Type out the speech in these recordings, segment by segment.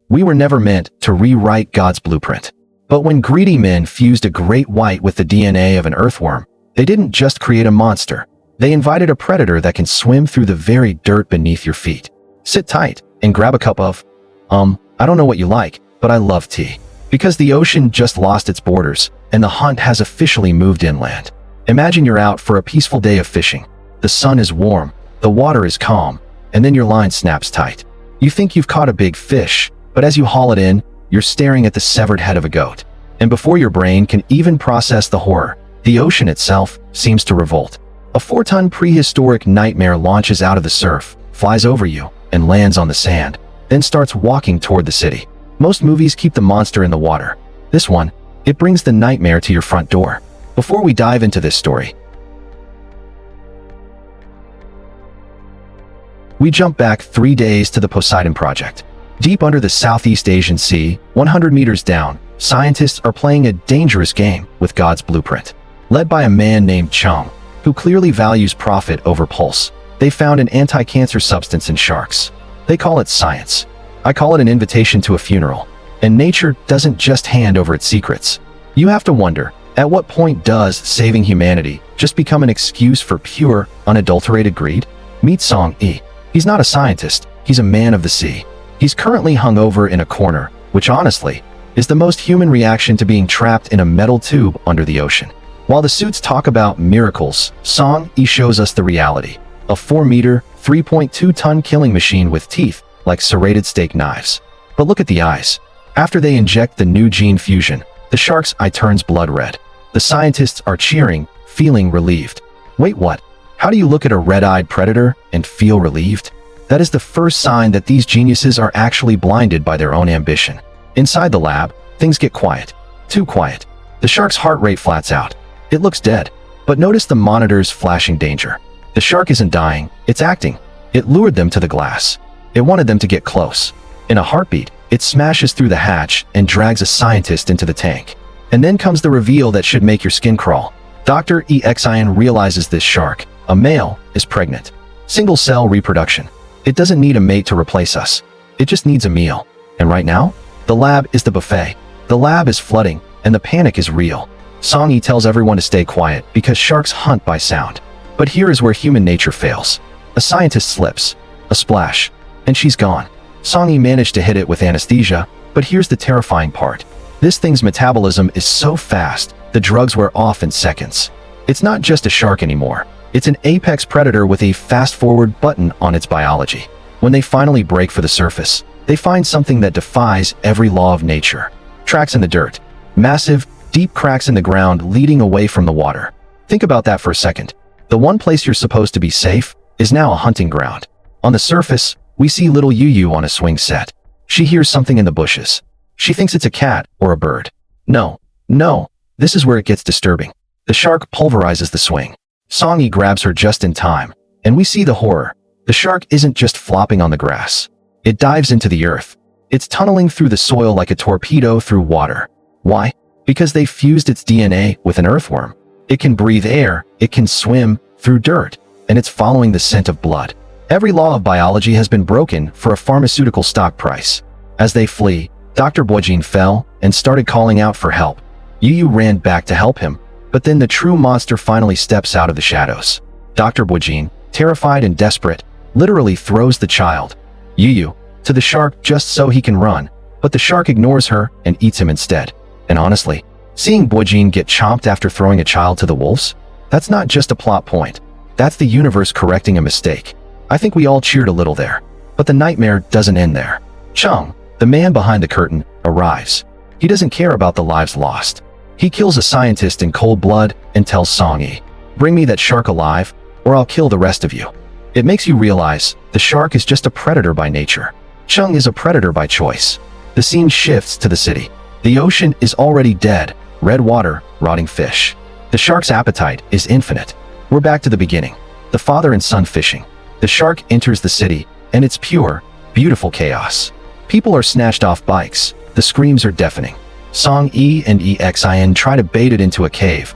We were never meant to rewrite God's blueprint. But when greedy men fused a great white with the DNA of an earthworm, they didn't just create a monster. They invited a predator that can swim through the very dirt beneath your feet. Sit tight and grab a cup of, I don't know what you like, but I love tea. Because the ocean just lost its borders, and the hunt has officially moved inland. Imagine you're out for a peaceful day of fishing. The sun is warm, the water is calm, and then your line snaps tight. You think you've caught a big fish, but as you haul it in, you're staring at the severed head of a goat. And before your brain can even process the horror, the ocean itself seems to revolt. A 4-ton prehistoric nightmare launches out of the surf, flies over you, and lands on the sand, then starts walking toward the city. Most movies keep the monster in the water. This one, it brings the nightmare to your front door. Before we dive into this story, we jump back 3 days to the Poseidon Project. Deep under the Southeast Asian Sea, 100 meters down, scientists are playing a dangerous game with God's blueprint. Led by a man named Chung, who clearly values profit over pulse, they found an anti-cancer substance in sharks. They call it science. I call it an invitation to a funeral. And nature doesn't just hand over its secrets. You have to wonder, at what point does saving humanity just become an excuse for pure, unadulterated greed? Meet Song E. He's not a scientist, he's a man of the sea. He's currently hung over in a corner, which honestly is the most human reaction to being trapped in a metal tube under the ocean. While the suits talk about miracles, Song E shows us the reality. A 4-meter, 3.2-ton killing machine with teeth like serrated steak knives. But look at the eyes. After they inject the new gene fusion, the shark's eye turns blood red. The scientists are cheering, feeling relieved. Wait, what? How do you look at a red-eyed predator and feel relieved? That is the first sign that these geniuses are actually blinded by their own ambition. Inside the lab, things get quiet. Too quiet. The shark's heart rate flats out. It looks dead. But notice the monitors flashing danger. The shark isn't dying, it's acting. It lured them to the glass. It wanted them to get close. In a heartbeat, it smashes through the hatch and drags a scientist into the tank. And then comes the reveal that should make your skin crawl. Dr. EXIN realizes this shark, a male, is pregnant. Single-cell reproduction. It doesn't need a mate to replace us. It just needs a meal. And right now, the lab is the buffet. The lab is flooding, and the panic is real. Song E tells everyone to stay quiet because sharks hunt by sound. But here is where human nature fails. A scientist slips. A splash. And she's gone. Song E managed to hit it with anesthesia, but here's the terrifying part. This thing's metabolism is so fast, the drugs wear off in seconds. It's not just a shark anymore. It's an apex predator with a fast-forward button on its biology. When they finally break for the surface, they find something that defies every law of nature. Tracks in the dirt. Massive, deep cracks in the ground leading away from the water. Think about that for a second. The one place you're supposed to be safe is now a hunting ground. On the surface, we see little Yu on a swing set. She hears something in the bushes. She thinks it's a cat or a bird. No, this is where it gets disturbing. The shark pulverizes the swing. Song E grabs her just in time, and we see the horror. The shark isn't just flopping on the grass. It dives into the earth. It's tunneling through the soil like a torpedo through water. Why? Because they fused its DNA with an earthworm. It can breathe air, it can swim through dirt, and it's following the scent of blood. Every law of biology has been broken for a pharmaceutical stock price. As they flee, Dr. Bojin fell and started calling out for help. Yu ran back to help him, but then the true monster finally steps out of the shadows. Dr. Bojin, terrified and desperate, literally throws the child, Yu, to the shark just so he can run, but the shark ignores her and eats him instead. And honestly, seeing Bojin get chomped after throwing a child to the wolves, that's not just a plot point. That's the universe correcting a mistake. I think we all cheered a little there. But the nightmare doesn't end there. Chung, the man behind the curtain, arrives. He doesn't care about the lives lost. He kills a scientist in cold blood and tells Song E, "Bring me that shark alive, or I'll kill the rest of you." It makes you realize the shark is just a predator by nature. Chung is a predator by choice. The scene shifts to the city. The ocean is already dead, red water, rotting fish. The shark's appetite is infinite. We're back to the beginning. The father and son fishing. The shark enters the city, and it's pure, beautiful chaos. People are snatched off bikes. The screams are deafening. Song E and EXIN try to bait it into a cave.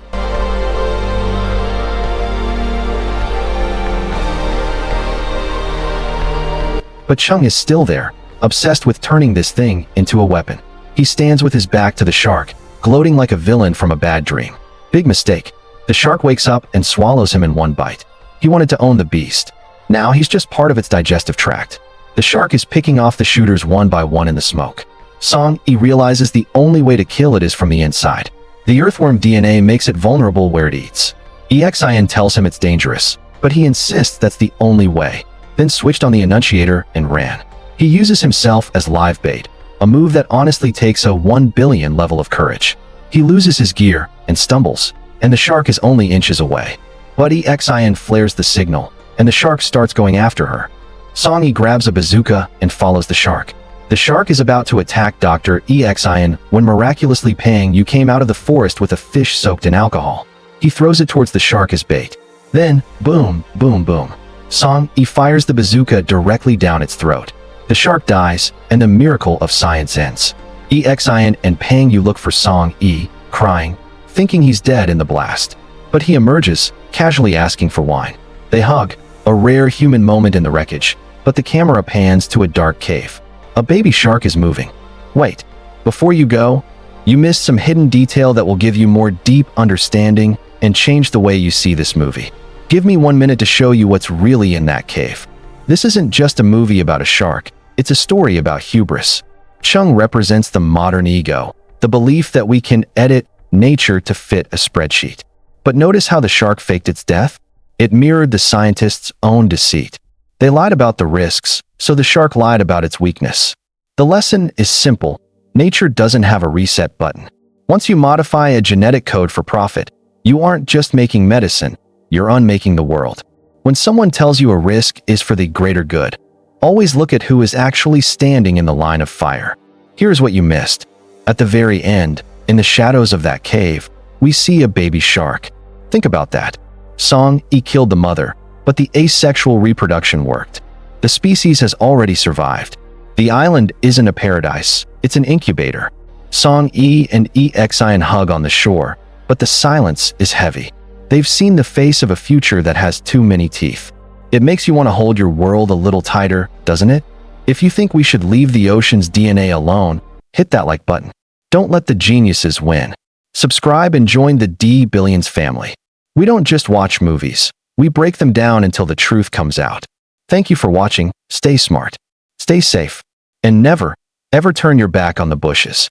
But Chung is still there, obsessed with turning this thing into a weapon. He stands with his back to the shark, gloating like a villain from a bad dream. Big mistake. The shark wakes up and swallows him in one bite. He wanted to own the beast. Now he's just part of its digestive tract. The shark is picking off the shooters one by one in the smoke. Song-E realizes the only way to kill it is from the inside. The earthworm DNA makes it vulnerable where it eats. EXIN tells him it's dangerous, but he insists that's the only way, then switched on the enunciator and ran. He uses himself as live bait, a move that honestly takes a 1 billion level of courage. He loses his gear and stumbles, and the shark is only inches away. But EXIN flares the signal, and the shark starts going after her. Song-E grabs a bazooka and follows the shark. The shark is about to attack Dr. EXIN when miraculously Pang Yu came out of the forest with a fish soaked in alcohol. He throws it towards the shark as bait. Then, boom, boom, boom. Song-E fires the bazooka directly down its throat. The shark dies, and the miracle of science ends. EXIN and Pang Yu look for Song-E, crying, thinking he's dead in the blast. But he emerges, casually asking for wine. They hug, a rare human moment in the wreckage, but the camera pans to a dark cave. A baby shark is moving. Wait, before you go, you missed some hidden detail that will give you more deep understanding and change the way you see this movie. Give me 1 minute to show you what's really in that cave. This isn't just a movie about a shark, it's a story about hubris. Chung represents the modern ego, the belief that we can edit nature to fit a spreadsheet. But notice how the shark faked its death? It mirrored the scientists' own deceit. They lied about the risks, so the shark lied about its weakness. The lesson is simple. Nature doesn't have a reset button. Once you modify a genetic code for profit, you aren't just making medicine, you're unmaking the world. When someone tells you a risk is for the greater good, always look at who is actually standing in the line of fire. Here's what you missed. At the very end, in the shadows of that cave, we see a baby shark. Think about that. Song-E killed the mother, but the asexual reproduction worked. The species has already survived. The island isn't a paradise, it's an incubator. Song-E and EXIN hug on the shore, but the silence is heavy. They've seen the face of a future that has too many teeth. It makes you want to hold your world a little tighter, doesn't it? If you think we should leave the ocean's DNA alone, hit that like button. Don't let the geniuses win. Subscribe and join the D-Billions family. We don't just watch movies. We break them down until the truth comes out. Thank you for watching. Stay smart, stay safe, and never, ever turn your back on the bushes.